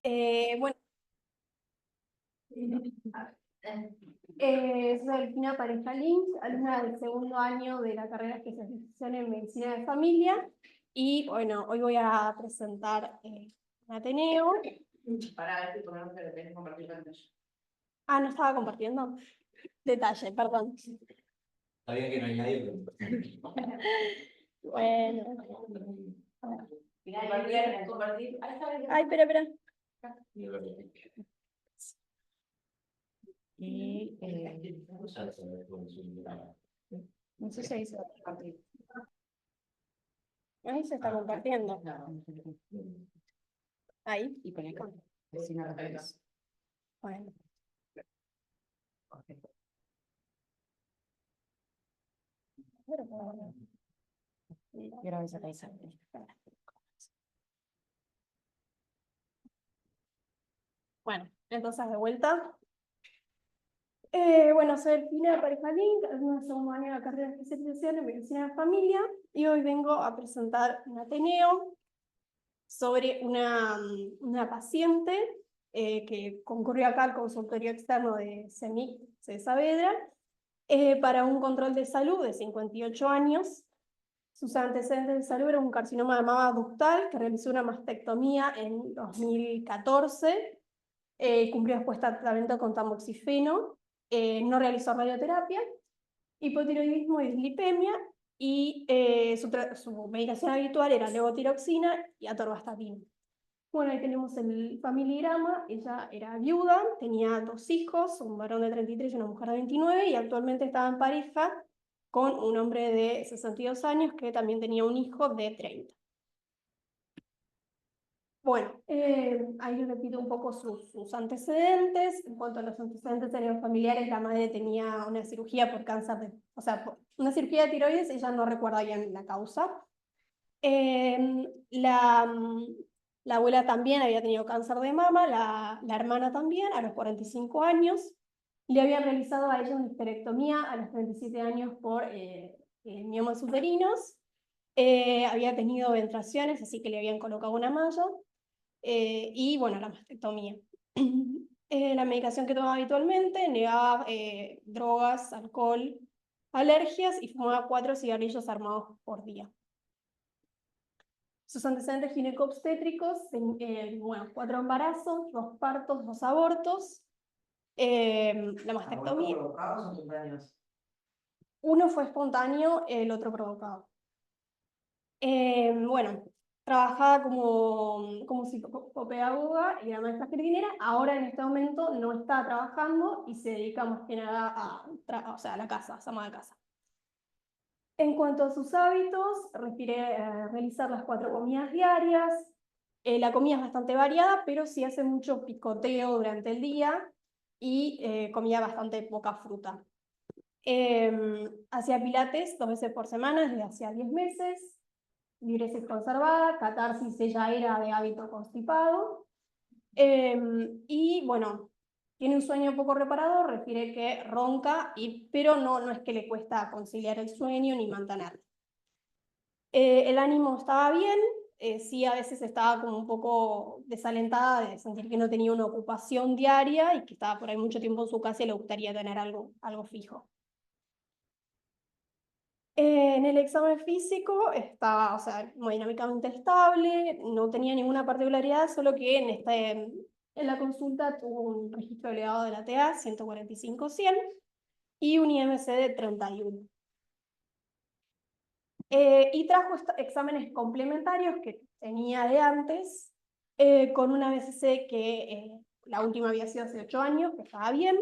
Bueno, soy Delfina Pareja Lynch, alumna del segundo año de la carrera de especialización en medicina de familia. Y bueno, hoy voy a presentar un Ateneo. Para ver si ponemos que depende compartir pantalla. Ah, no estaba compartiendo. Detalle, perdón. Está bien que no hay nadie, Bueno. Compartir. Ay, espera. pero... Y No sé si ahí se va a compartir. Ahí se está compartiendo. Ahí. y poner vecina de Bueno. Y ahora ves acá esa. Bueno, entonces de vuelta. Bueno, soy Delfina Pareja Link, alumna de segundo año de la carrera de especialización en medicina de familia, y hoy vengo a presentar un Ateneo sobre una paciente que concurrió acá al consultorio externo de CEMIC de Saavedra para un control de salud de 58 años. Sus antecedentes de salud eran un carcinoma de mama ductal que realizó una mastectomía en 2014. Cumplió después tratamiento con tamoxifeno, no realizó radioterapia, hipotiroidismo y dislipemia, y su medicación habitual era levotiroxina y atorvastatina. Bueno, ahí tenemos el familigrama. Ella era viuda, tenía 2 hijos, un varón de 33 y una mujer de 29, y actualmente estaba en pareja con un hombre de 62 años que también tenía un hijo de 30. Bueno, ahí repito un poco sus antecedentes. En cuanto a los antecedentes de los familiares, la madre tenía una cirugía por cáncer o sea, una cirugía de tiroides. Ella no recuerda bien la causa. La abuela también había tenido cáncer de mama, la hermana también, a los 45 años. Le habían realizado a ella una histerectomía a los 37 años por miomas uterinos. Había tenido ventraciones, así que le habían colocado una malla. Y bueno, la mastectomía. La medicación que tomaba habitualmente, negaba drogas, alcohol, alergias, y fumaba 4 cigarrillos armados por día. Sus antecedentes gineco-obstétricos, bueno, 4 embarazos, 2 partos, 2 abortos, la mastectomía. ¿Provocados o espontáneos? Uno fue espontáneo, el otro provocado. Bueno, trabajaba como psicopedagoga y era maestra jardinera. Ahora en este momento no está trabajando y se dedica más que nada a la casa, a ama de casa. En cuanto a sus hábitos, requiere realizar las 4 comidas diarias. La comida es bastante variada, pero sí hace mucho picoteo durante el día y comía bastante poca fruta. Hacía pilates 2 veces por semana desde hacía 10 meses. Diuresis conservada, catarsis ella era de hábito constipado. Y bueno, tiene un sueño poco reparador, refiere que ronca, pero no es que le cuesta conciliar el sueño ni mantenerlo. El ánimo estaba bien, sí a veces estaba como un poco desalentada de sentir que no tenía una ocupación diaria y que estaba por ahí mucho tiempo en su casa y le gustaría tener algo fijo. En el examen físico estaba, o sea, hemodinámicamente estable, no tenía ninguna particularidad, solo que en la consulta tuvo un registro elevado de la TA, 145/100, y un IMC de 31. Y trajo exámenes complementarios que tenía de antes, con una BCC que la última había sido hace 8 años, que estaba bien,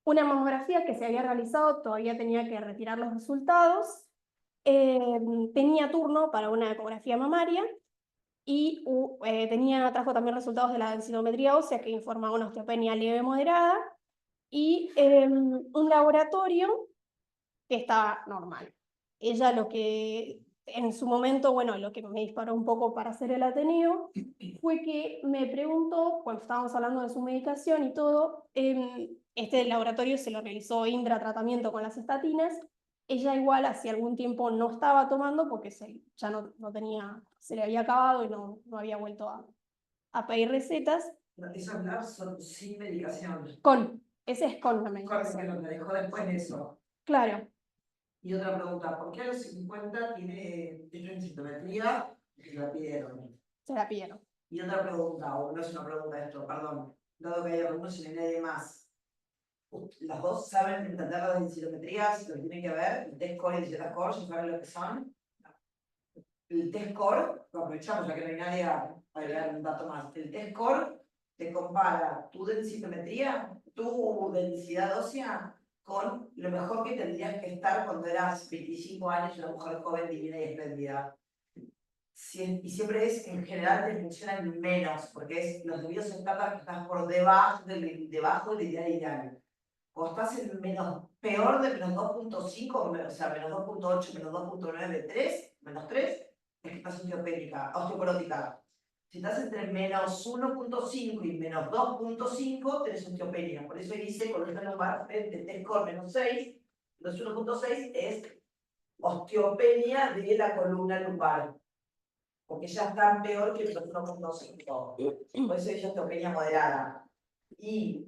una mamografía que se había realizado, todavía tenía que retirar los resultados, tenía turno para una ecografía mamaria y trajo también resultados de la densitometría ósea que informaba una osteopenia leve moderada y un laboratorio que estaba normal. Ella lo que en su momento, bueno, lo que me disparó un poco para hacer el Ateneo fue que me preguntó, cuando estábamos hablando de su medicación y todo, este laboratorio se lo realizó Indra tratamiento con las estatinas. Ella igual hacía algún tiempo no estaba tomando porque ya no tenía, se le había acabado y no había vuelto a pedir recetas Esos labs son sin medicación. ese es con la Corre, medicación. pero me dejó después de eso. Claro, Y otra pregunta, ¿por qué a los 50 tiene sintometría? Que la pidieron. se la pidieron. Y otra pregunta, o no es una pregunta esto, perdón, dado que hay algunos y no hay nadie más. ¿Las dos saben entender las densitometrías, lo que tienen que ver? El test core y el Z-core, ¿ya saben lo que son? El test core, lo aprovechamos ya que no hay nadie a agregar un dato más. El test core te compara tu densitometría, tu densidad ósea, con lo mejor que tendrías que estar cuando eras 25 años, una mujer joven, divina y espléndida. Y siempre es, en general, te funciona en menos, porque es los debidos estándares que estás por debajo del ideal ideal. Cuando estás en peor de menos 2.5, o sea, menos 2.8, menos 2.9, 3, menos 3, es que estás osteoporótica. Si estás entre menos 1.5 y menos 2.5, tenés osteopenia. Por eso dice, con el lumbar frente test core menos 6, los 1.6 es osteopenia de la columna lumbar. Porque ya están peor que los 1.5. Por eso dice osteopenia moderada. Y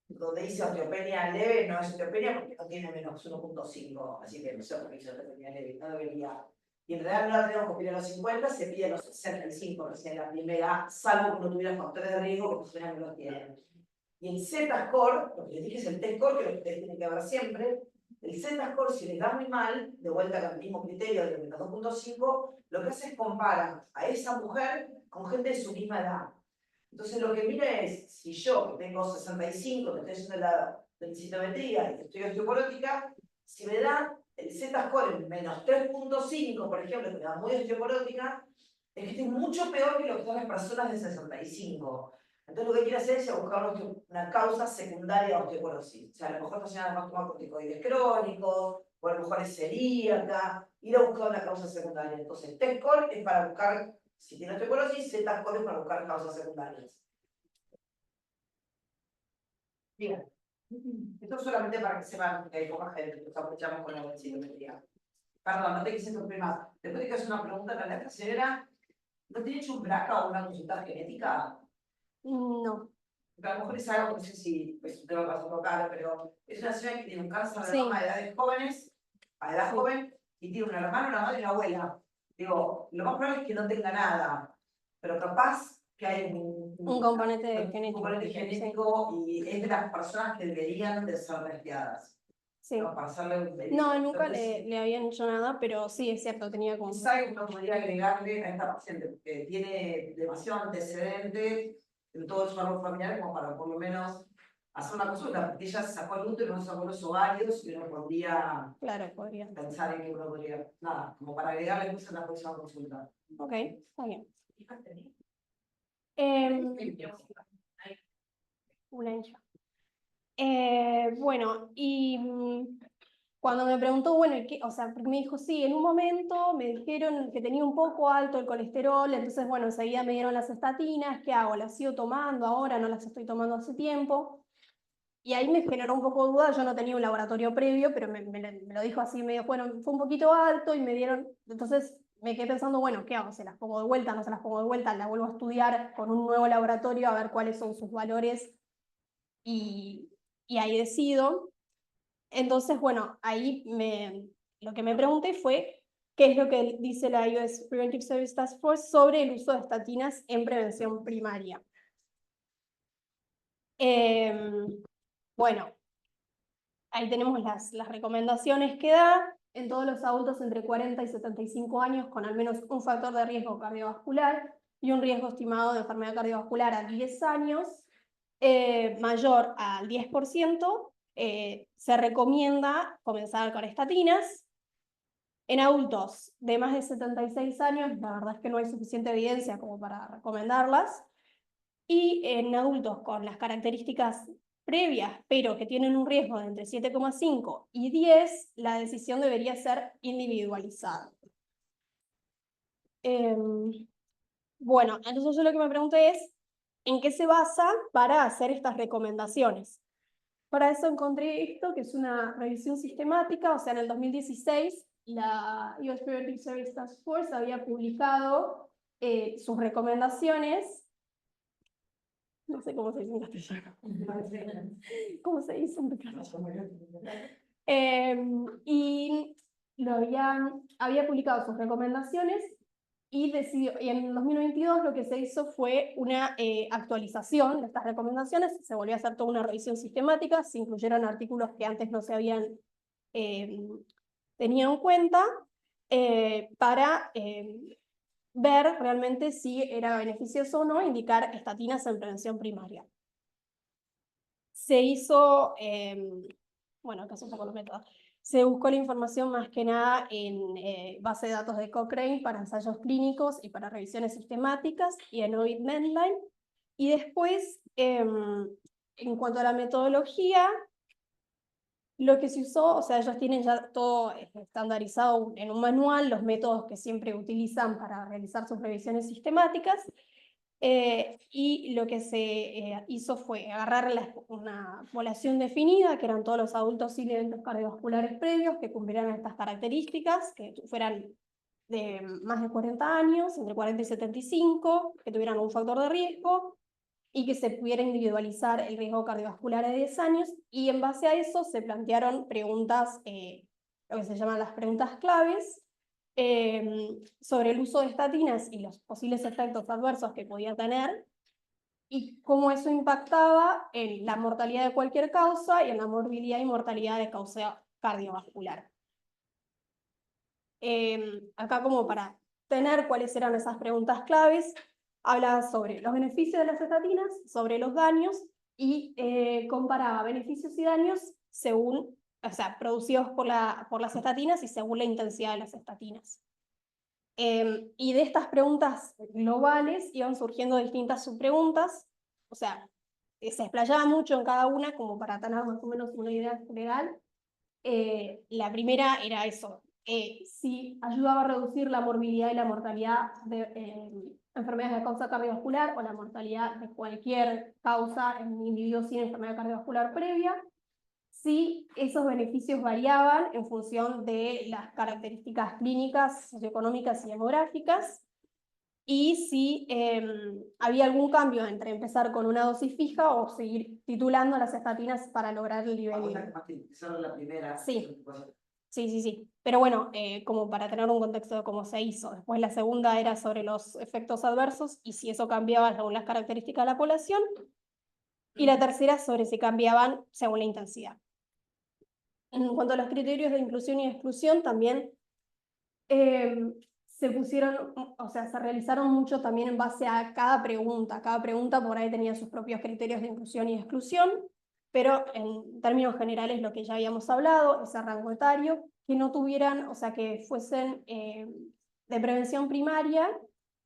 donde dice osteopenia leve, no es osteopenia porque no tiene menos 1.5. Así que no sé por qué dice osteopenia leve, no debería. Y en realidad no la tenemos que pedir a los 50, se pide a los 65, recién la primera, salvo que no tuviera factores de riesgo, que personas no los tienen. Y el Z-score, lo que les dije es el T-score, que es lo que ustedes tienen que ver siempre. El Z-score, si les da muy mal, de vuelta al mismo criterio de menos 2.5, lo que hace es comparar a esa mujer con gente de su misma edad. Entonces lo que mira es, si yo que tengo 65, que estoy haciendo la densitometría y que estoy osteoporótica, si me da el Z-score en menos 3.5, por ejemplo, que me da muy osteoporótica, es que estoy mucho peor que lo que son las personas de 65. Entonces lo que quiere hacer es buscar una causa secundaria de osteoporosis. O sea, a lo mejor esta señora va a tomar corticoides crónicos, o a lo mejor es celíaca, ir a buscar una causa secundaria. Entonces, T-score es para buscar, si tiene osteoporosis, Z-score es para buscar causas secundarias. Bien. Esto es solamente para que sepan que hay poca gente que nos aprovechamos con la densitometría. Perdón, no te quise interrumpir más. Después de que hacer una pregunta, la letra señora, ¿no tiene hecho un BRCA o una consulta genética? No. A lo mejor es algo, no sé si es un tema para tocar, pero es una señora que tiene un cáncer de Sí. mama a edades jóvenes, a edad Sí. joven, y tiene un hermano, una madre y una abuela. Digo, lo más probable es que no tenga nada, pero capaz que hay Un componente un genético. componente genético y es de las personas que deberían de ser testeadas. Sí. ¿No? Para hacerle un No, nunca Entonces, le habían hecho nada, pero sí, es cierto, tenía como... es algo que uno podría agregarle a esta paciente, porque tiene demasiado antecedente en todo su árbol familiar como para por lo menos hacer una consulta, porque ella se sacó el útero, no se sacó los ovarios y uno podría Claro, podría. pensar en que uno podría, nada, como para agregarle cosas en la próxima consulta. Ok, está bien. Una hincha. Bueno, y cuando me preguntó, bueno, o sea, porque me dijo, sí, en un momento me dijeron que tenía un poco alto el colesterol, entonces, bueno, enseguida me dieron las estatinas, ¿qué hago? ¿Las sigo tomando ahora? ¿No las estoy tomando hace tiempo? Y ahí me generó un poco de duda, yo no tenía un laboratorio previo, pero me lo dijo así medio, bueno, fue un poquito alto y me dieron, entonces me quedé pensando, bueno, ¿qué hago? ¿Se las pongo de vuelta? ¿No se las pongo de vuelta? La vuelvo a estudiar con un nuevo laboratorio a ver cuáles son sus valores y ahí decido. Entonces, bueno, ahí lo que me pregunté fue qué es lo que dice la US Preventive Service Task Force sobre el uso de estatinas en prevención primaria. Bueno, ahí tenemos las recomendaciones que da en todos los adultos entre 40 y 75 años con al menos un factor de riesgo cardiovascular y un riesgo estimado de enfermedad cardiovascular a 10 años mayor al 10%, se recomienda comenzar con estatinas. En adultos de más de 76 años, la verdad es que no hay suficiente evidencia como para recomendarlas. Y en adultos con las características previas, pero que tienen un riesgo de entre 7,5 y 10, la decisión debería ser individualizada. Bueno, entonces yo lo que me pregunté es, ¿en qué se basa para hacer estas recomendaciones? Para eso encontré esto, que es una revisión sistemática, o sea, en el 2016, la US Preventive Service Task Force había publicado sus recomendaciones No sé cómo se dice en castellano. ¿Cómo se dice en castellano? Y había publicado sus recomendaciones y decidió, y en 2022 lo que se hizo fue una actualización de estas recomendaciones, se volvió a hacer toda una revisión sistemática, se incluyeron artículos que antes no se habían tenido en cuenta para ver realmente si era beneficioso o no indicar estatinas en prevención primaria. Se hizo, bueno, acá son un poco los métodos. Se buscó la información más que nada en base de datos de Cochrane para ensayos clínicos y para revisiones sistemáticas y en Ovid Medline. Y después, en cuanto a la metodología, lo que se usó, o sea, ellos tienen ya todo estandarizado en un manual, los métodos que siempre utilizan para realizar sus revisiones sistemáticas. Y lo que se hizo fue agarrar una población definida, que eran todos los adultos sin eventos cardiovasculares previos, que cumplieran estas características, que fueran de más de 40 años, entre 40 y 75, que tuvieran un factor de riesgo, y que se pudiera individualizar el riesgo cardiovascular a 10 años, y en base a eso se plantearon preguntas, lo que se llaman las preguntas claves, sobre el uso de estatinas y los posibles efectos adversos que podía tener y cómo eso impactaba en la mortalidad de cualquier causa y en la morbilidad y mortalidad de causa cardiovascular. Acá como para tener cuáles eran esas preguntas claves, hablaba sobre los beneficios de las estatinas, sobre los daños y comparaba beneficios y daños según, o sea, producidos por las estatinas y según la intensidad de las estatinas. Y de estas preguntas globales iban surgiendo distintas subpreguntas, o sea, se explayaba mucho en cada una como para tener más o menos una idea general. La primera era eso, si ayudaba a reducir la morbilidad y la mortalidad de enfermedades de causa cardiovascular o la mortalidad de cualquier causa en individuos sin enfermedad cardiovascular previa, si esos beneficios variaban en función de las características clínicas, socioeconómicas y demográficas, y si había algún cambio entre empezar con una dosis fija o seguir titulando las estatinas para lograr el nivel. Esa la primera. Sí. Sí. Pero bueno, como para tener un contexto de cómo se hizo. Después la segunda era sobre los efectos adversos y si eso cambiaba según las características de la población. Y la tercera sobre si cambiaban según la intensidad. En cuanto a los criterios de inclusión y exclusión, también se pusieron, o sea, se realizaron mucho también en base a cada pregunta. Cada pregunta por ahí tenía sus propios criterios de inclusión y exclusión, pero en términos generales lo que ya habíamos hablado, ese rango etario, que no tuvieran, o sea, que fuesen de prevención primaria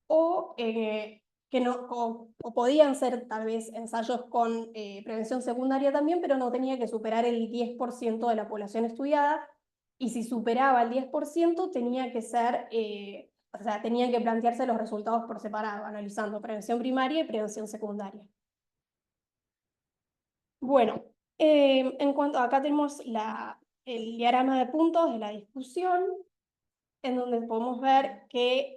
o que no, o podían ser tal vez ensayos con prevención secundaria también, pero no tenía que superar el 10% de la población estudiada, y si superaba el 10% tenía que ser, o sea, tenían que plantearse los resultados por separado, analizando prevención primaria y prevención secundaria. Bueno, en cuanto, acá tenemos el diagrama de puntos de la discusión, en donde podemos ver que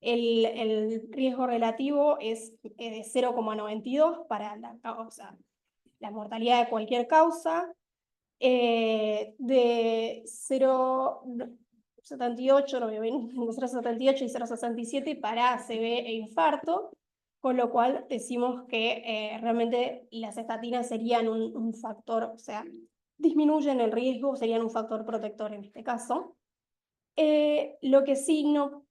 el riesgo relativo es de 0,92 para la mortalidad de cualquier causa, de 0,78, no me ven, 0,78 y 0,67 para ACV e infarto, con lo cual decimos que realmente las estatinas serían un factor, o sea, disminuyen el riesgo, serían un factor protector en este caso. Lo que sí no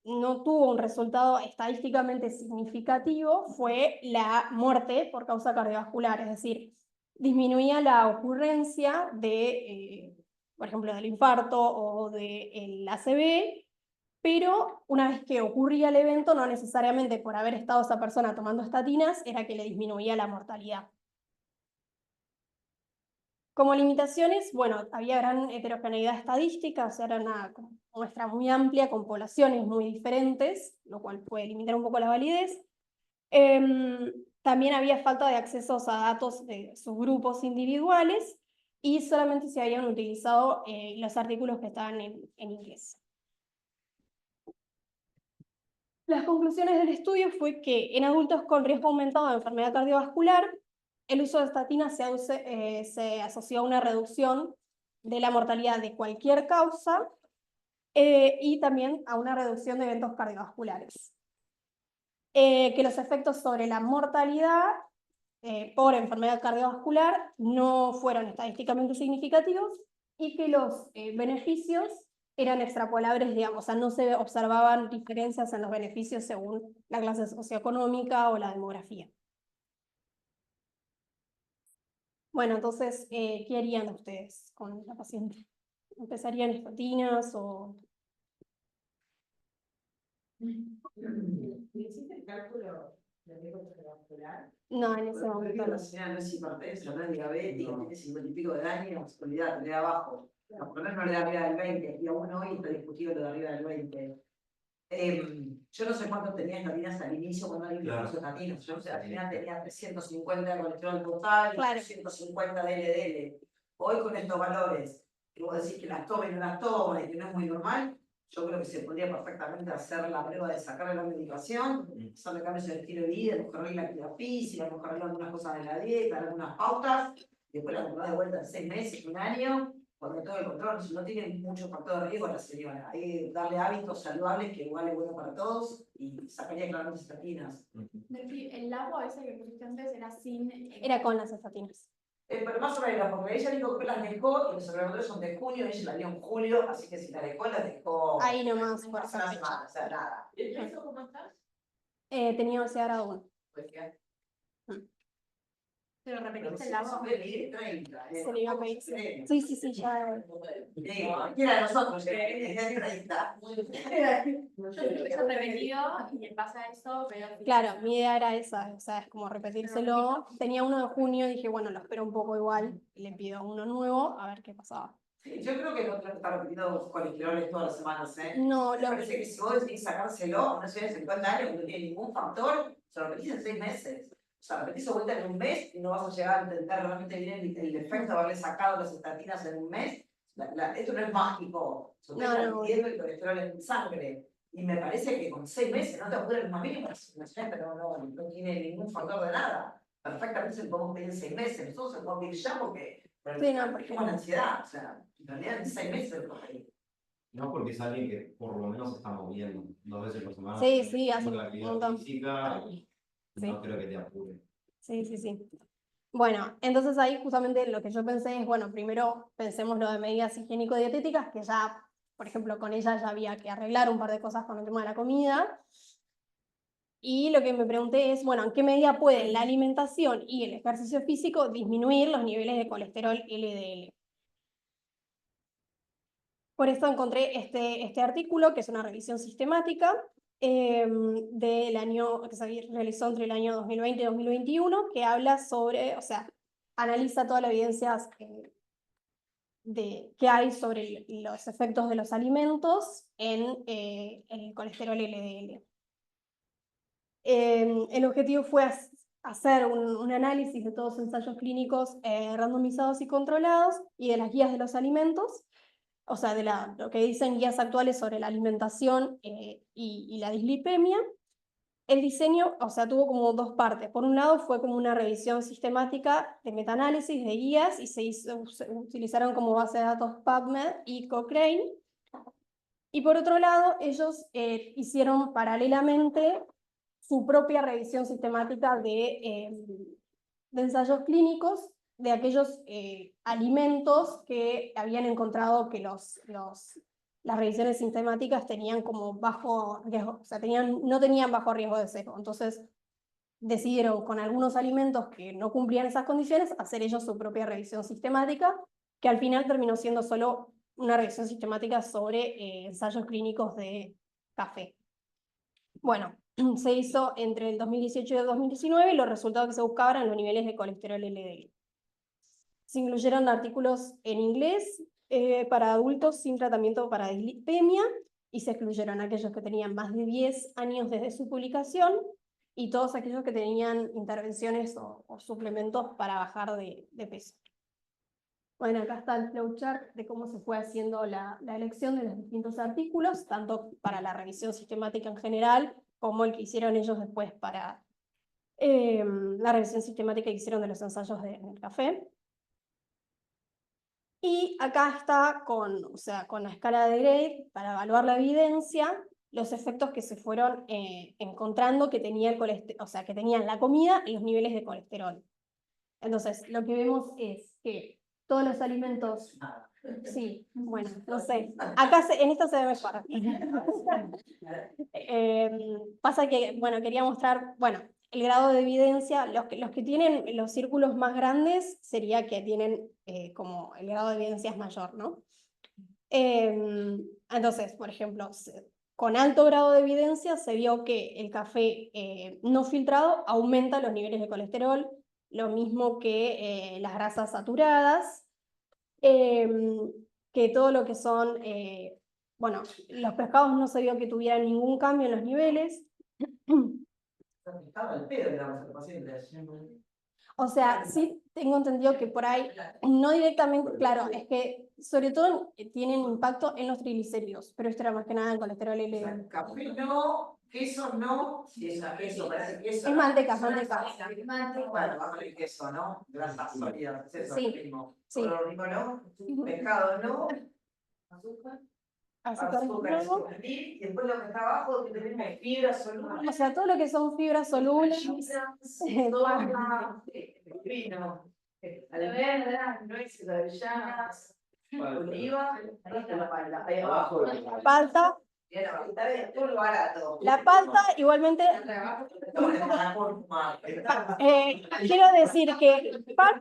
tuvo un resultado estadísticamente significativo fue la muerte por causa cardiovascular, es decir, disminuía la ocurrencia de, por ejemplo, del infarto o del ACV, pero una vez que ocurría el evento, no necesariamente por haber estado esa persona tomando estatinas, era que le disminuía la mortalidad. Como limitaciones, bueno, había gran heterogeneidad estadística, o sea, era una muestra muy amplia con poblaciones muy diferentes, lo cual puede limitar un poco la validez. También había falta de accesos a datos de subgrupos individuales y solamente se habían utilizado los artículos que estaban en inglés. Las conclusiones del estudio fue que en adultos con riesgo aumentado de enfermedad cardiovascular, el uso de estatinas se asoció a una reducción de la mortalidad de cualquier causa y también a una reducción de eventos cardiovasculares. Que los efectos sobre la mortalidad por enfermedad cardiovascular no fueron estadísticamente significativos y que los beneficios eran extrapolables, digamos, o sea, no se observaban diferencias en los beneficios según la clase socioeconómica o la demografía. Bueno, entonces, ¿qué harían ustedes con la paciente? ¿Empezarían estatinas o...? ¿Hiciste el cálculo del riesgo cardiovascular? No, en ese Porque momento la no. señora no es hipertensa, no es diabética, tiene 50 y pico de años, olvidate, le da abajo. Por lo menos no le da arriba del 20, y aún hoy está discutido lo de arriba del 20. Yo no sé cuánto tenía estatinas al inicio cuando alguien le puso estatinas. Yo no sé, al final tenía 350 de colesterol total y Claro. 250 de LDL. Hoy con estos valores, que vos decís que las tomen o no las toman y que no es muy normal, yo creo que se podría perfectamente hacer la prueba de sacarle la medicación, hacerle cambios en el estilo de vida, mejorar la actividad física, mejorar algunas cosas de la dieta, algunas pautas, y después la comprar de vuelta en 6 meses, un año, cuando todo el control. Si no tiene mucho factor de riesgo la señora, hay que darle hábitos saludables que igual es bueno para todos y sacaría claramente estatinas. El lago ese que pusiste antes era sin... Era con las estatinas. Pero más o menos, porque ella dijo que las dejó y los observatorios son de junio, ella la dio en julio, así que si la dejó, la dejó Ahí nomás, por hace esa una fecha. semana, o sea, nada. ¿Eso cómo estás? Tenía obesidad grado 1. Pues que ¿Pero pero repetiste si el lago? se puede medir 30, Se le iba a pedir. Sí, ya. Cualquiera de nosotros, que es de 30. Yo repetido y en base a eso veo... Claro, mi idea era esa, o sea, es como repetírselo. Tenía uno de junio, dije, bueno, lo espero un poco igual, y le pido uno nuevo, a ver qué pasaba. Sí, yo creo que no tengo que estar repitiendo colesteroles todas las semanas, ¿eh? No, Me parece que si vos decidís sacárselo a una señora de 50 años que no tiene ningún factor, se lo repetís en 6 meses. O sea, repetís de vuelta en un mes y no vas a llegar a entender realmente bien el efecto de haberle sacado las estatinas en un mes. Esto no es mágico. Se No, está no. midiendo el colesterol en sangre. Y me parece que con 6 meses no te apures el más mínimo, una señora que no tiene ningún factor de nada. Perfectamente se lo podemos pedir en 6 meses. Nosotros se lo podemos pedir ya porque Sí, no, porque tenemos la ansiedad. O sea, en realidad en 6 meses se lo podemos pedir. No, porque es alguien que por lo menos se está moviendo 2 veces por semana. Sí, sí, hace haciendo la un actividad montón. física, Sí. no creo que te apure. Sí. Bueno, entonces ahí justamente lo que yo pensé es, bueno, primero pensemos lo de medidas higiénico-dietéticas, que ya, por ejemplo, con ella ya había que arreglar un par de cosas con el tema de la comida. Y lo que me pregunté es, bueno, ¿en qué medida pueden la alimentación y el ejercicio físico disminuir los niveles de colesterol LDL? Por esto encontré este artículo, que es una revisión sistemática del año que se realizó entre el año 2020 y 2021, que habla sobre, o sea, analiza toda la evidencia que hay sobre los efectos de los alimentos en el colesterol LDL. El objetivo fue hacer un análisis de todos los ensayos clínicos randomizados y controlados y de las guías de los alimentos, o sea, de lo que dicen guías actuales sobre la alimentación y la dislipemia. El diseño, o sea, tuvo como dos partes. Por un lado fue como una revisión sistemática de metaanálisis de guías y se utilizaron como base de datos PubMed y Cochrane. Y por otro lado, ellos hicieron paralelamente su propia revisión sistemática de ensayos clínicos de aquellos alimentos que habían encontrado que las revisiones sistemáticas tenían como bajo riesgo, o sea, no tenían bajo riesgo de sesgo. Entonces decidieron con algunos alimentos que no cumplían esas condiciones hacer ellos su propia revisión sistemática, que al final terminó siendo solo una revisión sistemática sobre ensayos clínicos de café. Bueno, se hizo entre el 2018 y el 2019 y los resultados que se buscaban eran los niveles de colesterol LDL. Se incluyeron artículos en inglés para adultos sin tratamiento para dislipemia y se excluyeron aquellos que tenían más de 10 años desde su publicación y todos aquellos que tenían intervenciones o suplementos para bajar de peso. Bueno, acá está el flowchart de cómo se fue haciendo la elección de los distintos artículos, tanto para la revisión sistemática en general como el que hicieron ellos después para la revisión sistemática que hicieron de los ensayos del café. Y acá está o sea, con la escala de Gray, para evaluar la evidencia, los efectos que se fueron encontrando que tenía o sea, que tenían la comida y los niveles de colesterol. Entonces, lo que vemos es que todos los alimentos... Sí, bueno, no sé. Acá en esta se ve mejor. Pasa que, bueno, quería mostrar, bueno, el grado de evidencia. Los que tienen los círculos más grandes sería que tienen como el grado de evidencia es mayor, ¿no? Entonces, por ejemplo, con alto grado de evidencia se vio que el café no filtrado aumenta los niveles de colesterol, lo mismo que las grasas saturadas, que todo lo que son, bueno, los pescados no se vio que tuvieran ningún cambio en los niveles. Estaba al pedo que éramos los pacientes. O sea, sí tengo entendido que por ahí, no directamente, claro, es que sobre todo tienen impacto en los triglicéridos, pero esto era más que nada en colesterol LDL. Café no, queso no, si es queso, parece queso. Es manteca, es manteca. Bueno, bajo el queso, ¿no? Grasas sólidas, es eso, Sí, mismo. sí. Color rico no, pescado no, azúcar. Azúcar no. Y después lo que está abajo, que tenemos fibras solubles. O sea, todo lo que son fibras solubles. Soja, vino, almendras, nueces, avellanas, oliva, ahí está la palta, ahí abajo. La palta. Bien, está bien, todo lo barato. La palta, igualmente. Quiero decir que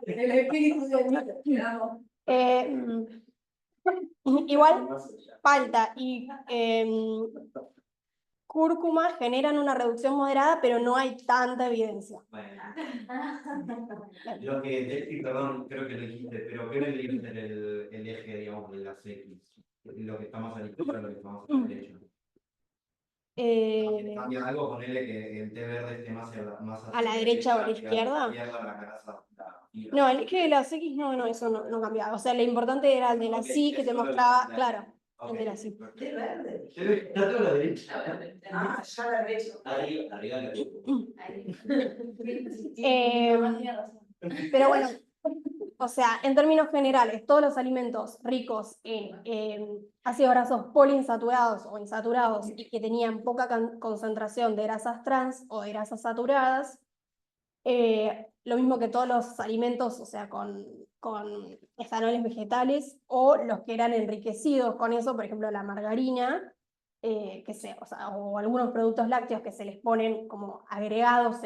El espíritu de igual palta y cúrcuma generan una reducción moderada, pero no hay tanta evidencia. Bueno. Lo que, Delphi, perdón, creo que lo dijiste, pero ¿qué vendría a ser el eje, digamos, de las X? Lo que está más a la izquierda, lo que está más a la derecha. ¿Cambia algo? Ponerle que el té verde esté más ¿A la derecha o a la izquierda? No, el eje de las X no, eso no cambiaba. O sea, lo importante era el de la Y que te mostraba, claro, el de la Y. ¿Té verde? Está todo a la derecha. Ah, ya la derecha. Arriba la Pero bueno, o sea, en términos generales, todos los alimentos ricos en ácidos grasos poliinsaturados o insaturados y que tenían poca concentración de grasas trans o de grasas saturadas, lo mismo que todos los alimentos, o sea, con estanoles vegetales o los que eran enriquecidos con eso, por ejemplo, la margarina, o algunos productos lácteos que se les ponen como agregados,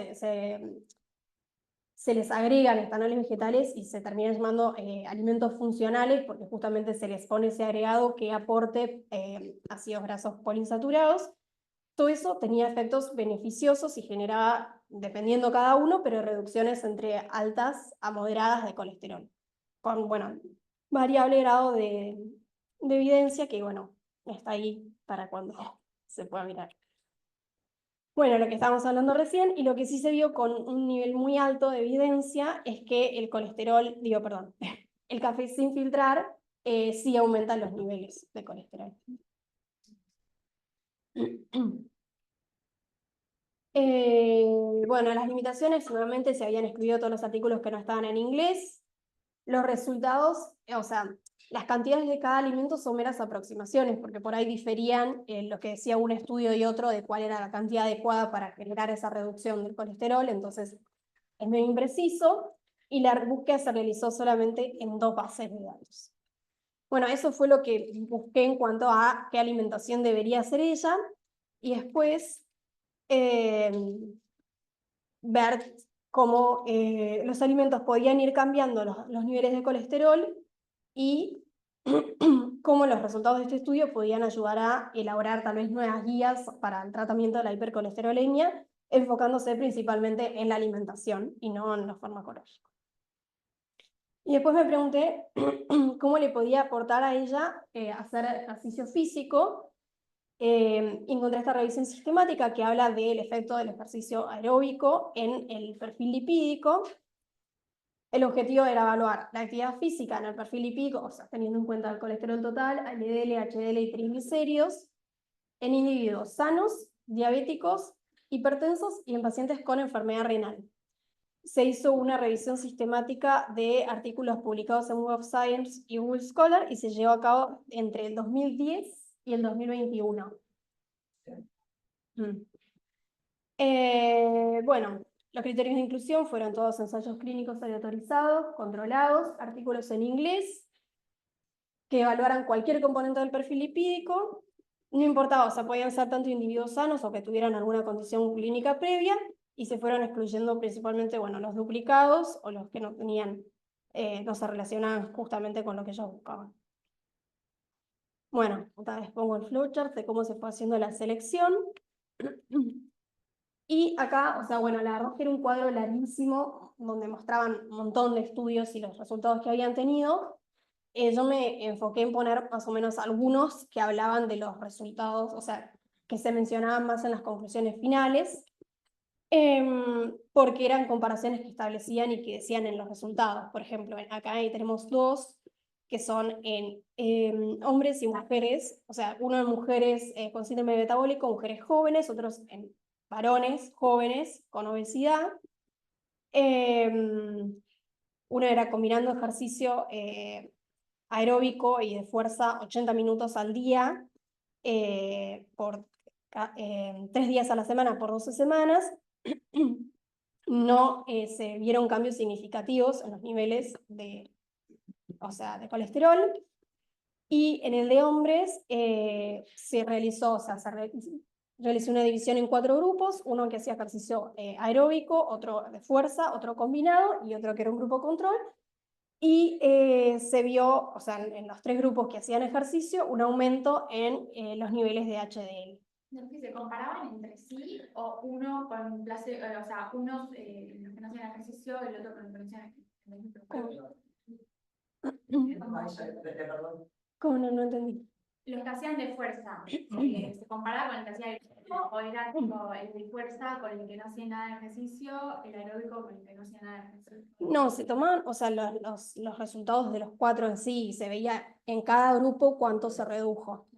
se les agregan estanoles vegetales y se terminan llamando alimentos funcionales porque justamente se les pone ese agregado que aporte ácidos grasos poliinsaturados. Todo eso tenía efectos beneficiosos y generaba, dependiendo cada uno, pero reducciones entre altas a moderadas de colesterol, con, bueno, variable grado de evidencia que, bueno, está ahí para cuando se pueda mirar. Bueno, lo que estábamos hablando recién, y lo que sí se vio con un nivel muy alto de evidencia es que el colesterol, el café sin filtrar sí aumenta los niveles de colesterol. Bueno, las limitaciones, nuevamente se habían excluido todos los artículos que no estaban en inglés. Los resultados, o sea, las cantidades de cada alimento son meras aproximaciones, porque por ahí diferían lo que decía un estudio y otro de cuál era la cantidad adecuada para generar esa reducción del colesterol, entonces es medio impreciso, y la búsqueda se realizó solamente en 2 bases de datos. Bueno, eso fue lo que busqué en cuanto a qué alimentación debería hacer ella, y después ver cómo los alimentos podían ir cambiando los niveles de colesterol y cómo los resultados de este estudio podían ayudar a elaborar tal vez nuevas guías para el tratamiento de la hipercolesterolemia, enfocándose principalmente en la alimentación y no en lo farmacológico. Y después me pregunté cómo le podía aportar a ella hacer ejercicio físico. Encontré esta revisión sistemática que habla del efecto del ejercicio aeróbico en el perfil lipídico. El objetivo era evaluar la actividad física en el perfil lipídico, o sea, teniendo en cuenta el colesterol total, LDL, HDL y triglicéridos, en individuos sanos, diabéticos hipertensos y en pacientes con enfermedad renal. Se hizo una revisión sistemática de artículos publicados en Web of Science y Google Scholar y se llevó a cabo entre el 2010 y el 2021. Bueno, los criterios de inclusión fueron todos ensayos clínicos aleatorizados, controlados, artículos en inglés, que evaluaran cualquier componente del perfil lipídico, no importaba, o sea, podían ser tanto individuos sanos o que tuvieran alguna condición clínica previa, y se fueron excluyendo principalmente, bueno, los duplicados o los que no tenían, no se relacionaban justamente con lo que ellos buscaban. Bueno, otra vez pongo el flowchart de cómo se fue haciendo la selección. Y acá, o sea, bueno, la verdad es que era un cuadro larguísimo, donde mostraban un montón de estudios y los resultados que habían tenido. Yo me enfoqué en poner más o menos algunos que hablaban de los resultados, o sea, que se mencionaban más en las conclusiones finales, porque eran comparaciones que establecían y que decían en los resultados. Por ejemplo, acá ahí tenemos dos que son en hombres y mujeres, o sea, uno en mujeres con síndrome metabólico, mujeres jóvenes, otros en varones jóvenes con obesidad. Uno era combinando ejercicio aeróbico y de fuerza 80 minutos al día por 3 días a la semana por 12 semanas. No se vieron cambios significativos en los niveles de, o sea, de colesterol. Y en el de hombres se realizó, o sea, realizó una división en 4 grupos, uno que hacía ejercicio aeróbico, otro de fuerza, otro combinado y otro que era un grupo control. Y se vio, o sea, en los 3 grupos que hacían ejercicio, un aumento en los niveles de HDL. ¿Se comparaban entre sí o uno con placebo, o sea, unos los que no hacían ejercicio y el otro con los que no hacían ejercicio? Perdón. ¿Cómo no entendí? Los que hacían de fuerza, ¿se comparaba con el que hacía aeróbico o era tipo el de fuerza con el que no hacía nada de ejercicio, el aeróbico con el que no hacía nada de ejercicio? No, se tomaban, o sea, los resultados de los 4 en sí, y se veía en cada grupo cuánto se redujo.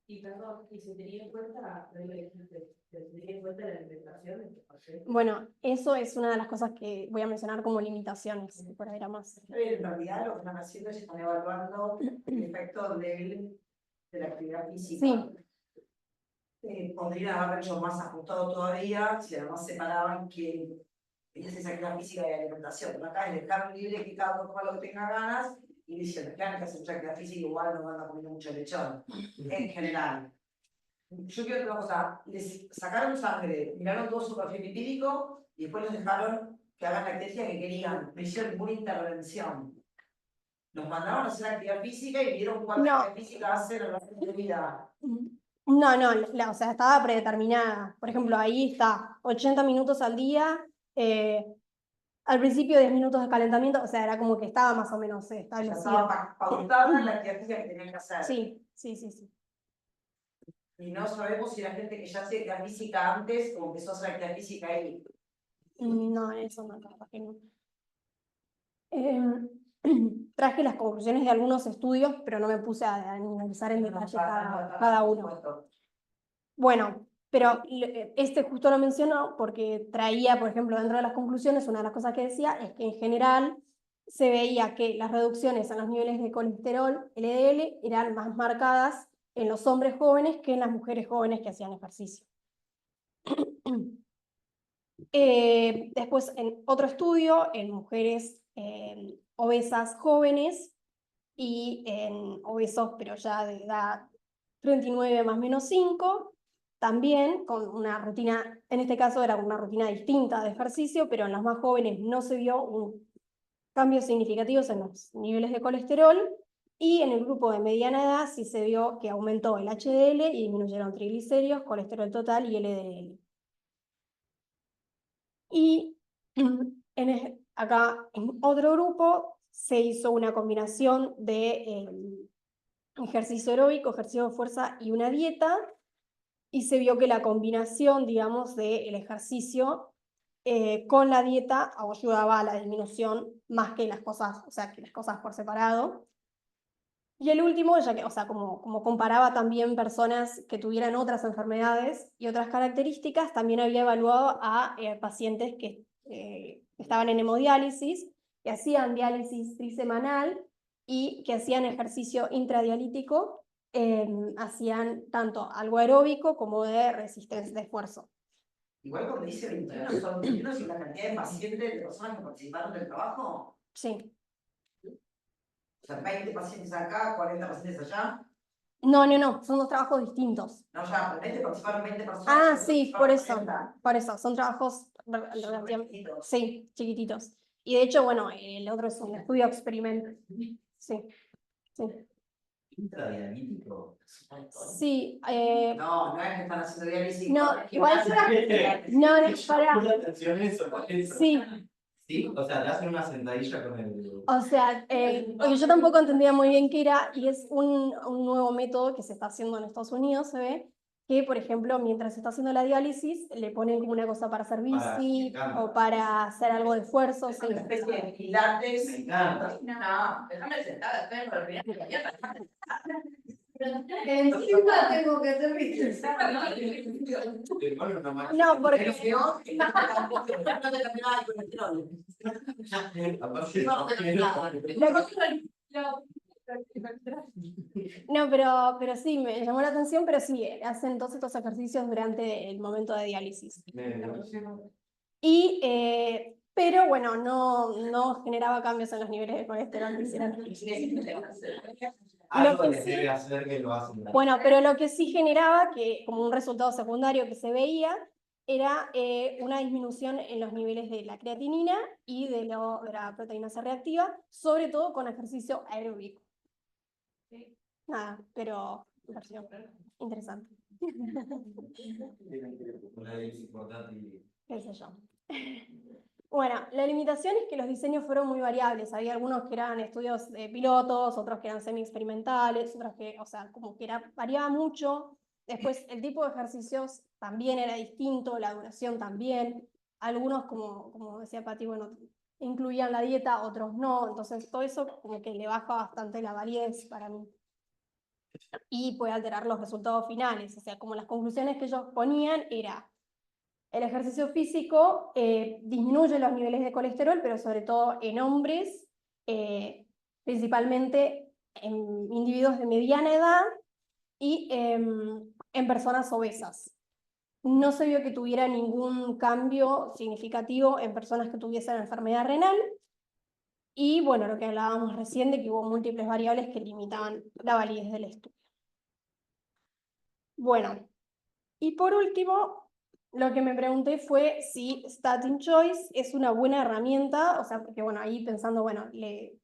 Y perdón, ¿y se tenía en cuenta la alimentación? Bueno, eso es una de las cosas que voy a mencionar como limitaciones, por ahí era más. En realidad lo que están haciendo es están evaluando el efecto de la actividad física. Sí. Podrían haber hecho más ajustado todavía si además separaban que es esa actividad física y alimentación. Pero acá es dejar libre que cada uno coma lo que tenga ganas y dicen, claro que hacen mucha actividad física, igual no van a comer mucho lechón, en general. Yo quiero decir una cosa, les sacaron sangre, miraron todo su perfil lipídico y después los dejaron que hagan la actividad que querían, no hicieron ninguna intervención. Los mandaron a hacer actividad física y vieron cuánta actividad física hacen a lo largo de su vida. No, o sea, estaba predeterminada. Por ejemplo, ahí está, 80 minutos al día, al principio 10 minutos de calentamiento, o sea, era como que estaba más o menos establecido. Estaba pautada la actividad física que tenían que hacer. Sí. Y no sabemos si la gente que ya hacía actividad física antes o empezó a hacer actividad física ahí. No, eso no, capaz que no. Traje las conclusiones de algunos estudios, pero no me puse a analizar en detalle cada uno. Bueno, pero este justo lo mencionó porque traía, por ejemplo, dentro de las conclusiones, una de las cosas que decía es que en general se veía que las reducciones en los niveles de colesterol, LDL, eran más marcadas en los hombres jóvenes que en las mujeres jóvenes que hacían ejercicio. Después, en otro estudio, en mujeres obesas jóvenes y en obesos, pero ya de edad 39 más menos 5, también con una rutina, en este caso era una rutina distinta de ejercicio, pero en las más jóvenes no se vio un cambios significativos en los niveles de colesterol, y en el grupo de mediana edad sí se vio que aumentó el HDL y disminuyeron triglicéridos, colesterol total y LDL. Y acá en otro grupo se hizo una combinación de ejercicio aeróbico, ejercicio de fuerza y una dieta, y se vio que la combinación, digamos, del ejercicio con la dieta ayudaba a la disminución más que las cosas, o sea, que las cosas por separado. Y el último, ya que, o sea, como comparaba también personas que tuvieran otras enfermedades y otras características, también había evaluado a pacientes que estaban en hemodiálisis, que hacían diálisis trisemanal y que hacían ejercicio intradialítico, hacían tanto algo aeróbico como de resistencia de esfuerzo. Igual cuando dice 21 son 21 sin la cantidad de pacientes, de personas que participaron del trabajo. Sí. O sea, 20 pacientes acá, 40 pacientes allá. No, son dos trabajos distintos. No, ya, pero 20 participaron 20 personas. Ah, sí, por participaron eso, 40. son trabajos relativamente, Chiquititos. sí, chiquititos. Y de hecho, bueno, el otro es un estudio experimental. Sí, sí. Intradialítico. Sí, No, no es que están haciendo diálisis. no, con el igual gimnasio. no, para, Pon atención a eso. sí, Sí, o sea, te hacen una sentadilla con el... o sea, porque yo tampoco entendía muy bien qué era, y es un nuevo método que se está haciendo en Estados Unidos, se ve, que por ejemplo, mientras se está haciendo la diálisis, le ponen como una cosa para hacer bici o para hacer algo de esfuerzo, Es sí. una especie de pilates. Me encanta. No, déjame sentada, estoy en el Encima tengo que hacer bici. No, porque Pero peor, que no te caminaba con el trono. no, pero sí, me llamó la atención, pero sí, hacen todos estos ejercicios durante el momento de diálisis. Y, pero bueno, no generaba cambios en los niveles de colesterol visceral. Algo Lo que les sí- debe hacer que lo hacen. Bueno, pero lo que sí generaba, que como un resultado secundario que se veía, era una disminución en los niveles de la creatinina y de la proteína C reactiva, sobre todo con ejercicio aeróbico. Nada, pero me pareció interesante. Una diálisis importante y... Qué sé yo. Bueno, la limitación es que los diseños fueron muy variables. Había algunos que eran estudios de pilotos, otros que eran semi-experimentales, otros que, o sea, como que variaba mucho. Después, el tipo de ejercicios también era distinto, la duración también. Algunos, como decía Pati, bueno, incluían la dieta, otros no. Entonces, todo eso como que le baja bastante la validez para mí. Y puede alterar los resultados finales. O sea, como las conclusiones que ellos ponían era: el ejercicio físico disminuye los niveles de colesterol, pero sobre todo en hombres, principalmente en individuos de mediana edad y en personas obesas. No se vio que tuviera ningún cambio significativo en personas que tuviesen enfermedad renal. Y bueno, lo que hablábamos recién de que hubo múltiples variables que limitaban la validez del estudio. Bueno, y por último, lo que me pregunté fue si Statin Choice es una buena herramienta, o sea, porque bueno, ahí pensando, bueno, le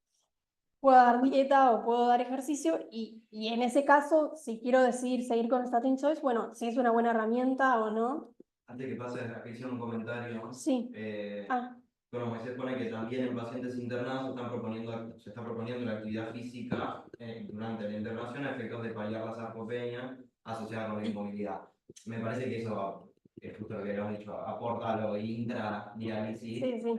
puedo dar dieta o puedo dar ejercicio, y en ese caso, si quiero decidir seguir con Statin Choice, bueno, si es una buena herramienta o no. Antes que pases, acá hicieron un comentario. Sí. Bueno, se supone que también en pacientes internados se está proponiendo la actividad física durante la internación a efectos de paliar la sarcopenia asociada con la inmovilidad. Me parece que eso es justo lo que habíamos dicho, aporta lo intradiálisis Sí.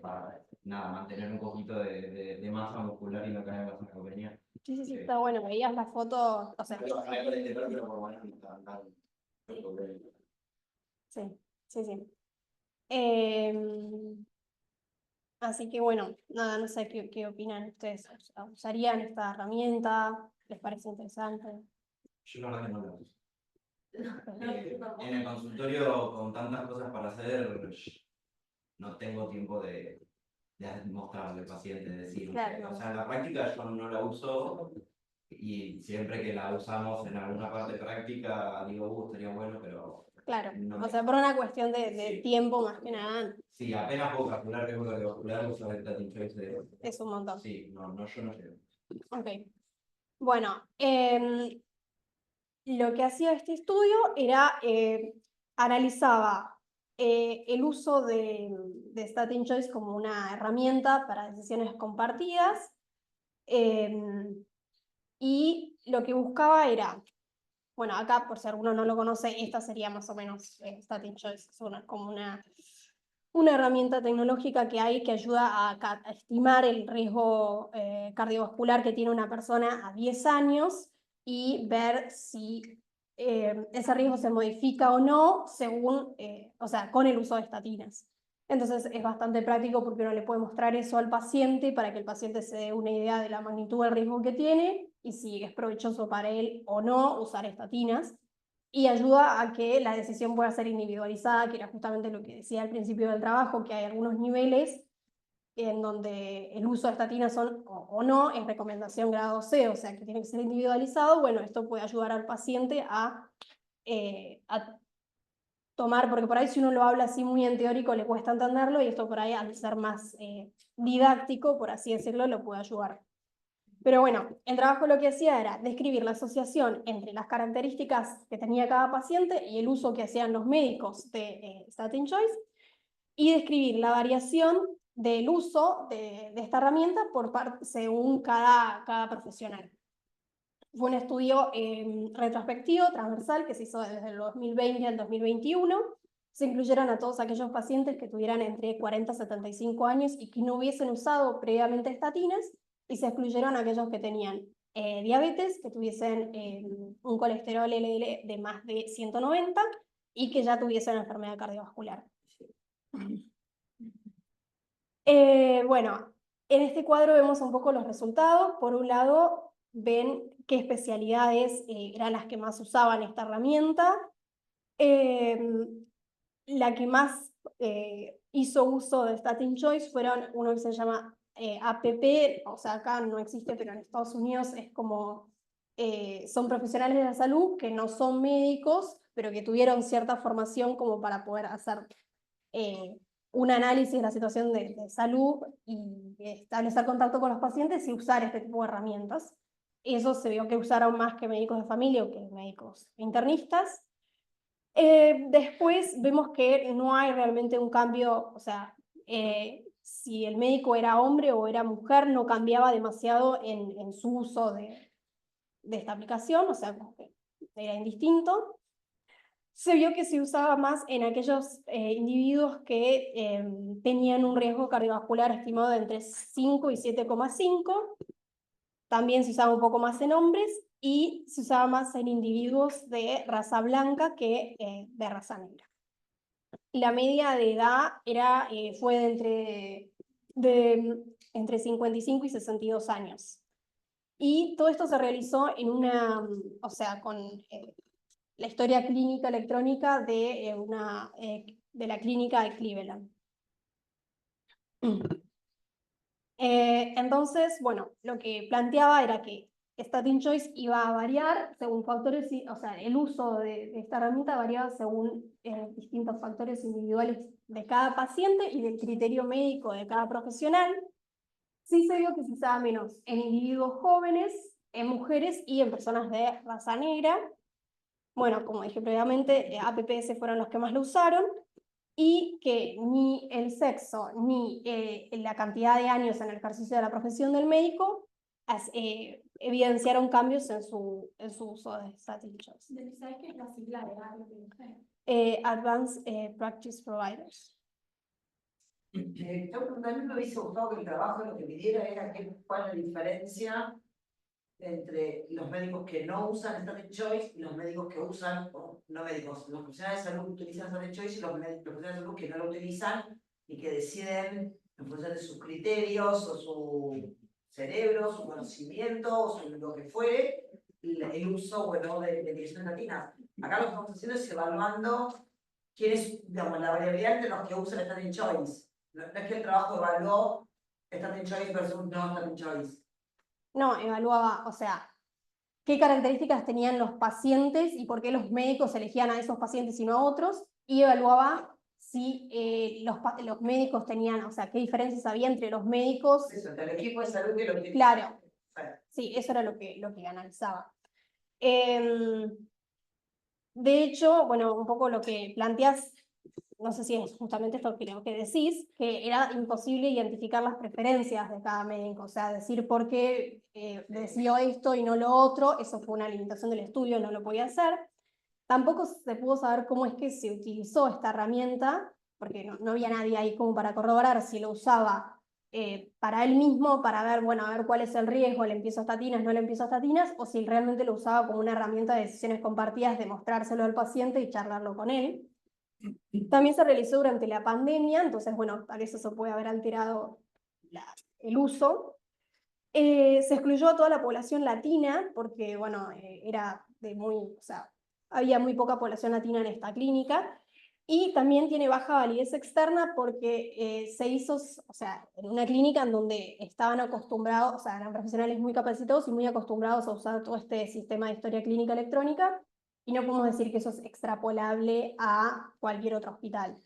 para nada, mantener un poquito de masa muscular y no caer en la sarcopenia. Sí, está bueno, veías la foto, o sea. Pero por lo menos no está tan... Sí. Así que bueno, nada, no sé qué opinan ustedes. ¿Usarían esta herramienta? ¿Les parece interesante? Yo la verdad que no lo uso. En el consultorio, con tantas cosas para hacer, no tengo tiempo de mostrarle al paciente, decir. Claro. O sea, en la práctica yo no la uso y siempre que la usamos en alguna parte práctica, digo, estaría bueno, pero... Claro, no o sea, por una cuestión de tiempo más que nada. Sí, apenas puedo calcular qué es lo que vascular, uso el Statin Choice Es un montón. Sí, yo no llego. Ok. Bueno, lo que hacía este estudio era, analizaba el uso de Statin Choice como una herramienta para decisiones compartidas, y lo que buscaba era, bueno, acá por si alguno no lo conoce, esta sería más o menos Statin Choice, es como una una herramienta tecnológica que hay que ayuda a estimar el riesgo cardiovascular que tiene una persona a 10 años y ver si ese riesgo se modifica o no según, o sea, con el uso de estatinas. Entonces es bastante práctico porque uno le puede mostrar eso al paciente para que el paciente se dé una idea de la magnitud del riesgo que tiene y si es provechoso para él o no usar estatinas. Y ayuda a que la decisión pueda ser individualizada, que era justamente lo que decía al principio del trabajo, que hay algunos niveles en donde el uso de estatinas son o no es recomendación grado C, o sea que tiene que ser individualizado. Bueno, esto puede ayudar al paciente a tomar, porque por ahí si uno lo habla así muy en teórico le cuesta entenderlo, y esto por ahí al ser más didáctico, por así decirlo, lo puede ayudar. Pero bueno, el trabajo lo que hacía era describir la asociación entre las características que tenía cada paciente y el uso que hacían los médicos de Statin Choice, y describir la variación del uso de esta herramienta según cada profesional. Fue un estudio retrospectivo, transversal, que se hizo desde el 2020 al 2021. Se incluyeron a todos aquellos pacientes que tuvieran entre 40 y 75 años y que no hubiesen usado previamente estatinas, y se excluyeron a aquellos que tenían diabetes, que tuviesen un colesterol LDL de más de 190 y que ya tuviesen enfermedad cardiovascular. Bueno, en este cuadro vemos un poco los resultados. Por un lado, ven qué especialidades eran las que más usaban esta herramienta. La que más hizo uso de Statin Choice fueron uno que se llama APP, o sea, acá no existe, pero en Estados Unidos es como, son profesionales de la salud que no son médicos, pero que tuvieron cierta formación como para poder hacer un análisis de la situación de salud y establecer contacto con los pacientes y usar este tipo de herramientas. Eso se vio que usaron más que médicos de familia o que médicos internistas. Después vemos que no hay realmente un cambio, o sea, si el médico era hombre o era mujer, no cambiaba demasiado en su uso de esta aplicación, o sea, como que era indistinto. Se vio que se usaba más en aquellos individuos que tenían un riesgo cardiovascular estimado de entre 5 y 7,5. También se usaba un poco más en hombres y se usaba más en individuos de raza blanca que de raza negra. La media de edad fue entre 55 y 62 años. Y todo esto se realizó en o sea, con la historia clínica electrónica de la clínica de Cleveland. Entonces, bueno, lo que planteaba era que Statin Choice iba a variar según factores, o sea, el uso de esta herramienta variaba según distintos factores individuales de cada paciente y del criterio médico de cada profesional. Sí se vio que se usaba menos en individuos jóvenes, en mujeres y en personas de raza negra. Bueno, como dije previamente, APPS fueron los que más lo usaron, y que ni el sexo ni la cantidad de años en el ejercicio de la profesión del médico evidenciaron cambios en su uso de Statin Choice. ¿Sabes qué es la sigla de APP? Advanced Practice Providers. También me hubiese gustado que el trabajo lo que pidiera era cuál es la diferencia entre los médicos que no usan Statin Choice y los médicos que usan, no médicos, los profesionales de salud que utilizan Statin Choice y los profesionales de salud que no lo utilizan y que deciden en función de sus criterios o su cerebro, su conocimiento o lo que fuere, el uso bueno, de medicaciones latinas. Acá lo que estamos haciendo es evaluando quién es, digamos, la variabilidad entre los que usan Statin Choice. No es que el trabajo evaluó Statin Choice versus no Statin Choice. No, evaluaba, o sea, qué características tenían los pacientes y por qué los médicos elegían a esos pacientes y no a otros, y evaluaba si los médicos tenían, o sea, qué diferencias había entre los médicos. Eso, entre el equipo de salud y lo que... Claro, Bueno. sí, eso era lo que analizaba. De hecho, bueno, un poco lo que planteas, no sé si es justamente esto que decís, que era imposible identificar las preferencias de cada médico, o sea, decir por qué decidió esto y no lo otro, eso fue una limitación del estudio, no lo podía hacer. Tampoco se pudo saber cómo es que se utilizó esta herramienta, porque no había nadie ahí como para corroborar si lo usaba para él mismo, para ver, bueno, a ver cuál es el riesgo, le empiezo estatinas, no le empiezo estatinas, o si realmente lo usaba como una herramienta de decisiones compartidas, de mostrárselo al paciente y charlarlo con él. También se realizó durante la pandemia, entonces, bueno, tal vez eso puede haber alterado el uso. Se excluyó a toda la población latina, porque, bueno, era o sea, había muy poca población latina en esta clínica. Y también tiene baja validez externa porque se hizo, o sea, en una clínica en donde estaban acostumbrados, o sea, eran profesionales muy capacitados y muy acostumbrados a usar todo este sistema de historia clínica electrónica, y no podemos decir que eso es extrapolable a cualquier otro hospital.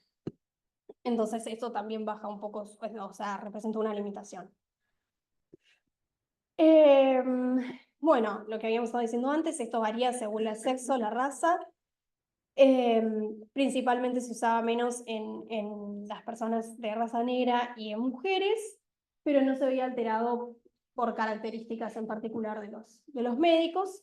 Entonces eso también baja un poco, o sea, representa una limitación. Bueno, lo que habíamos estado diciendo antes, esto varía según el sexo, la raza. Principalmente se usaba menos en las personas de raza negra y en mujeres, pero no se veía alterado por características en particular de los médicos,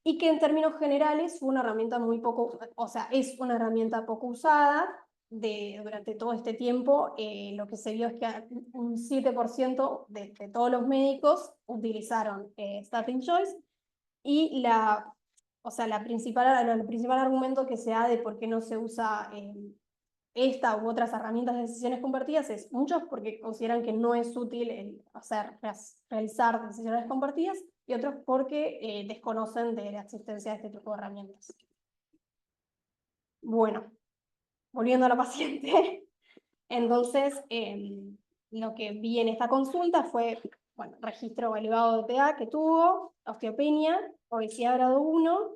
y que en términos generales fue una herramienta muy poco, o sea, es una herramienta poco usada. Durante todo este tiempo, lo que se vio es que un 7% de todos los médicos utilizaron Statin Choice, y o sea, el principal argumento que se da de por qué no se usa esta u otras herramientas de decisiones compartidas es muchos porque consideran que no es útil realizar decisiones compartidas, y otros porque desconocen de la existencia de este tipo de herramientas. Bueno, volviendo a la paciente, entonces lo que vi en esta consulta fue, bueno, registro elevado de PA que tuvo, osteopenia, obesidad grado 1,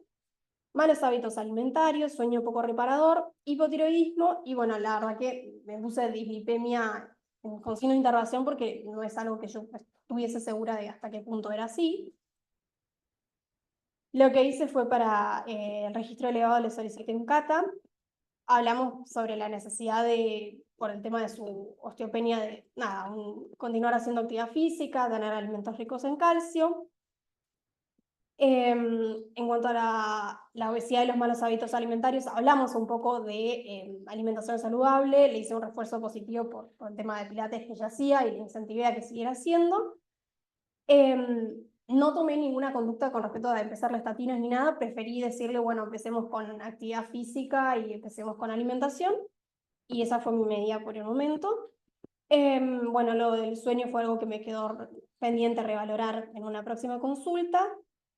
malos hábitos alimentarios, sueño poco reparador, hipotiroidismo, y bueno, la verdad que me puse dislipemia con signo de interrogación porque no es algo que yo estuviese segura de hasta qué punto era así. Lo que hice fue para el registro elevado le solicité un CATA. Hablamos sobre la necesidad por el tema de su osteopenia, de continuar haciendo actividad física, tener alimentos ricos en calcio. En cuanto a la obesidad y los malos hábitos alimentarios, hablamos un poco de alimentación saludable, le hice un refuerzo positivo por el tema de pilates que ella hacía y le incentivé a que siguiera haciendo. No tomé ninguna conducta con respecto a empezar las estatinas ni nada, preferí decirle, bueno, empecemos con actividad física y empecemos con alimentación, y esa fue mi medida por el momento. Bueno, lo del sueño fue algo que me quedó pendiente revalorar en una próxima consulta,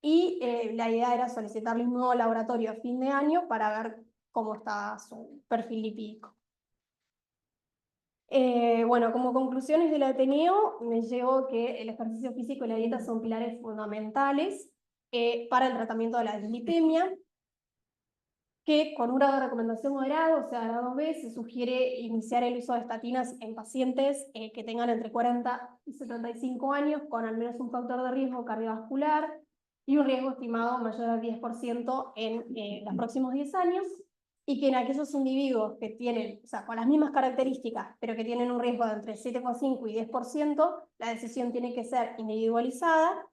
y la idea era solicitarle un nuevo laboratorio a fin de año para ver cómo está su perfil lipídico. Bueno, como conclusiones del Ateneo, me llevo que el ejercicio físico y la dieta son pilares fundamentales para el tratamiento de la dislipemia, que con un grado de recomendación moderado, o sea, grado B, se sugiere iniciar el uso de estatinas en pacientes que tengan entre 40 y 75 años, con al menos un factor de riesgo cardiovascular y un riesgo estimado mayor al 10% en los próximos 10 años, y que en aquellos individuos que tienen, o sea, con las mismas características, pero que tienen un riesgo de entre 7,5 y 10%, la decisión tiene que ser individualizada.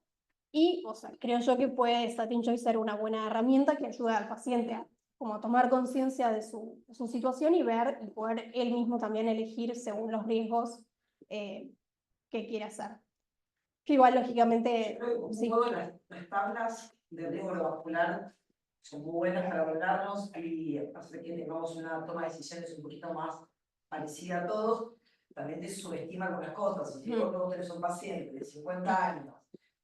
Y, o sea, creo yo que puede Statin Choice ser una buena herramienta que ayude al paciente a como tomar conciencia de su situación y poder él mismo también elegir según los riesgos que quiere hacer. Que igual, lógicamente, sí. Las tablas de riesgo cardiovascular son muy buenas para valorarnos y hacer que tengamos una toma de decisiones un poquito más parecida a todos. También te subestima algunas cosas. Si vos tenés un paciente de 50 años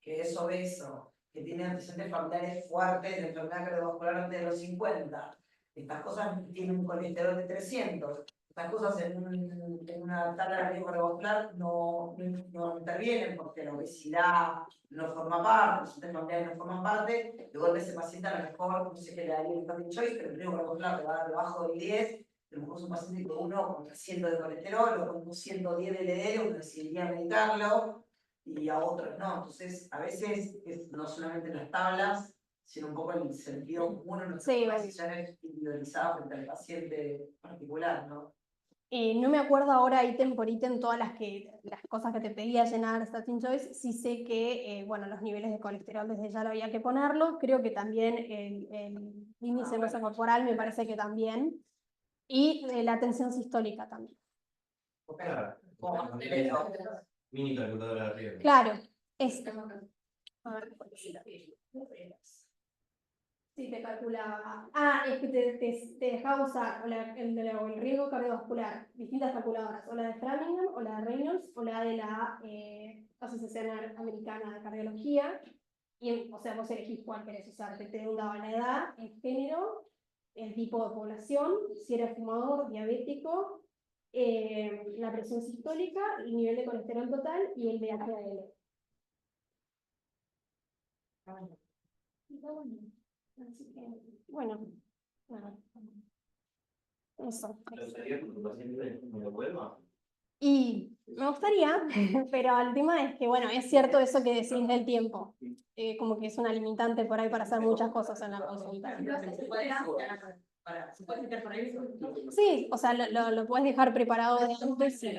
que es obeso, que tiene antecedentes familiares fuertes de enfermedad cardiovascular antes de los 50, estas cosas tienen un colesterol de 300, estas cosas en una tabla de riesgo cardiovascular no intervienen porque la obesidad no forma parte, los antecedentes familiares no forman parte. Luego ese paciente a lo mejor, no sé qué le daría el Statin Choice, pero el riesgo cardiovascular te va a dar debajo del 10, a lo mejor es un paciente con 1 con 300 de colesterol o con 110 de LDL, uno decidiría medicarlo, y a otros no. Entonces, a veces no solamente las tablas, sino un poco el sentido común en nuestras decisiones individualizadas frente al paciente particular, ¿no? No me acuerdo ahora ítem por ítem todas las cosas que te pedía llenar Statin Choice. Sí sé que, bueno, los niveles de colesterol desde ya lo había que ponerlo. Creo que también el índice de masa corporal me parece que también. Y la tensión sistólica también. Claro. Como- Mini calculadora de riesgo. Claro, esto. A ver, sí, te calcula. Ah, es que te dejaba usar el riesgo cardiovascular, distintas calculadoras, o la de Framingham, o la de Reynolds, o la de la Asociación Americana de Cardiología. Y, o sea, vos elegís cuál querés usar, te daba la edad, el género, el tipo de población, si era fumador, diabético, la presión sistólica, el nivel de colesterol total y el DHL. Así que, bueno, nada. Eso. ¿Te gustaría que tu paciente me lo vuelva? Y me gustaría, pero el tema es que, bueno, es cierto eso que decís del tiempo. Como que es una limitante por ahí para hacer muchas cosas en la consulta. ¿Se puede meter por ahí? Sí, o sea, lo puedes dejar preparado de antes. Sí,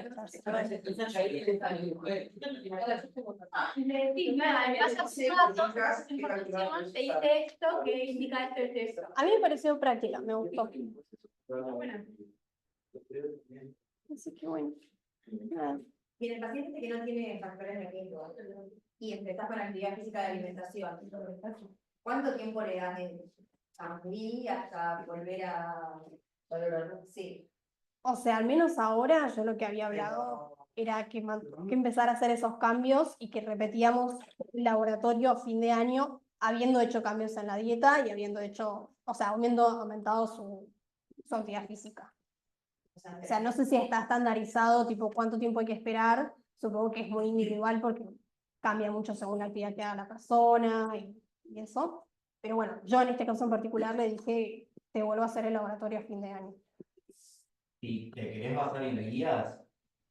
nada, vas a hacer datos, vas a información, te dice esto, que indica esto y esto. A mí me pareció práctica, me gustó. Bueno. Así que bueno. Nada. Y en el paciente que no tiene factores de riesgo y empezás con actividad física de alimentación, ¿cuánto tiempo le das de mí hasta volver a valorarlo? Sí. O sea, al menos ahora yo lo que había hablado era que empezar a hacer esos cambios y que repetíamos el laboratorio a fin de año, habiendo hecho cambios en la dieta y habiendo hecho, o sea, habiendo aumentado su actividad física. O sea, no sé si está estandarizado, tipo cuánto tiempo hay que esperar, supongo que es muy individual porque cambia mucho según la actividad que haga la persona y eso. Pero bueno, yo en este caso en particular le dije, te vuelvo a hacer el laboratorio a fin de año. Si te querés basar en guías,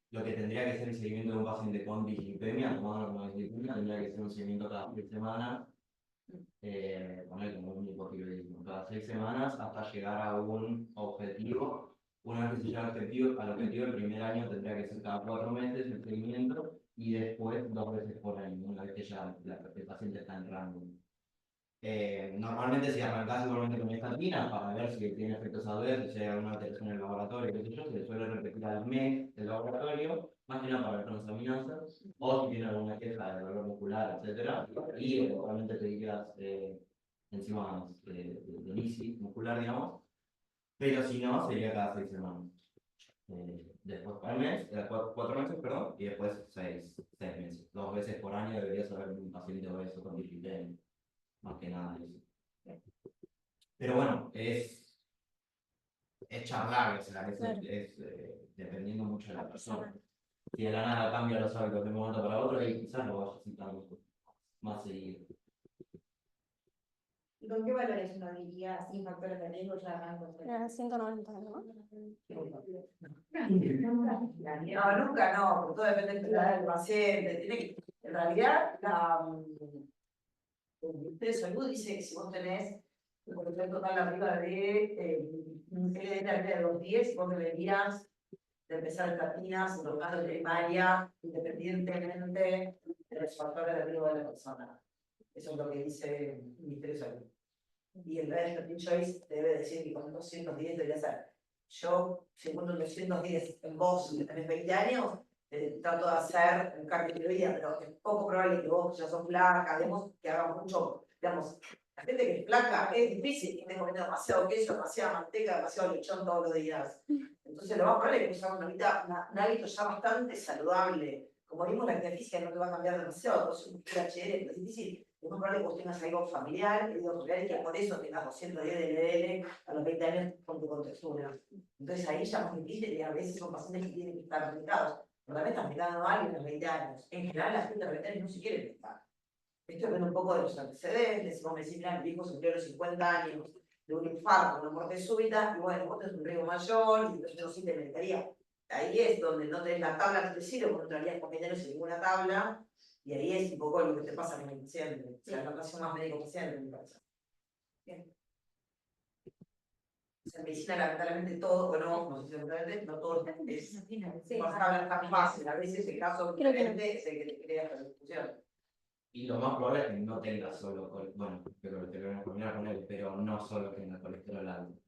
lo que tendría que ser el seguimiento de un paciente con dislipemia, tomando como dislipemia, tendría que ser un seguimiento cada 6 semanas, poner como un hipotiroidismo, cada 6 semanas hasta llegar a un objetivo. Una vez que se llega al objetivo, el primer año tendría que ser cada 4 meses el seguimiento y después 2 veces por año, una vez que ya el paciente está en rango. Normalmente si arrancás igualmente con estatinas para ver si tiene efectos adversos, si hay alguna alteración en el laboratorio, qué sé yo, se le suele repetir al mes del laboratorio, más que nada para ver transaminasas, o si tiene alguna queja de dolor muscular, etcétera, y eventualmente pedirías enzimas de lisis muscular, digamos, pero si no, sería cada 6 semanas. Después al mes, 4 meses, perdón, y después 6 meses. 2 veces por año deberías haber un paciente obeso con dislipemia. Más que nada eso. Pero bueno, es charlar, o sea, Claro. dependiendo mucho de la persona. Si de la nada cambia los hábitos de un momento para otro, ahí quizás lo vaya citando más seguido. ¿Y con qué valores uno diría sin factores de riesgo ya arranco? Era 190, ¿no? No, nunca no, porque todo depende de la edad del paciente. En realidad, el Ministerio de Salud dice que si vos tenés el colesterol total arriba de un LDL de 210, vos deberías de empezar estatinas en tratamiento de primaria, independientemente de los factores de riesgo de la persona. Eso es lo que dice el Ministerio de Salud. Y el Statin Choice debe decir que con 210 debería ser. Yo, si encuentro 210 en vos, que tenés 20 años, trato de hacer un cambio de vida, pero es poco probable que vos ya sos flaca, digamos, que haga mucho, digamos, la gente que es flaca es difícil, que esté comiendo demasiado queso, demasiada manteca, demasiado lechón todos los días. Entonces lo más probable es que usar un hábito ya bastante saludable. Como vimos, la actividad física no te va a cambiar demasiado, entonces un HDL es difícil. Es muy probable que vos tengas algo familiar, y que por eso tengas 210 de LDL a los 20 años con tu contextura. Entonces ahí ya es muy difícil y a veces son pacientes que tienen que estar medicados. Pero también están medicando a alguien a los 20 años. En general, la gente a los 20 años no se quiere medicar. Esto depende un poco de los antecedentes. Si vos me decís, mi hijo sufrió a los 50 años de un infarto, una muerte súbita, y bueno, vos tenés un riesgo mayor, y entonces no sí te medicaría. Ahí es donde no tenés la tabla que te sirve, porque no entrarías con 20 años sin ninguna tabla. Y ahí es un poco lo que te pasa con el paciente, o sea, la relación más médico-paciente, me parece. Bien. O sea, en medicina, lamentablemente, todo, o no sé si lamentablemente, no todo es más tablas tan fácil. A veces el caso diferente es el que te crea la discusión. Y lo más probable es que no tenga solo, bueno, pero te lo voy a poner con él, pero no solo tenga colesterol alto.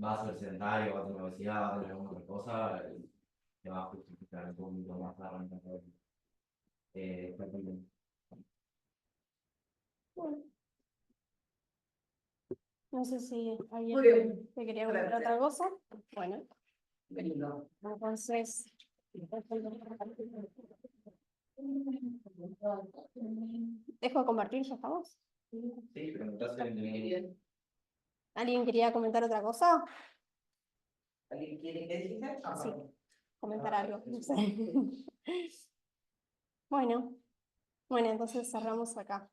va a ser sedentario, va a tener obesidad, va a tener alguna otra cosa, te va a justificar un poquito más la renta. Bueno, no sé si Muy alguien bien. te quería comentar otra cosa. Bueno, Lindo. entonces. Dejo de compartir, ya estamos. Sí, pero en caso de ¿Alguien quería comentar otra cosa? ¿Alguien quiere que dijiste? Ah, Sí. perdón. Comentar algo, no sé. Bueno, entonces cerramos acá.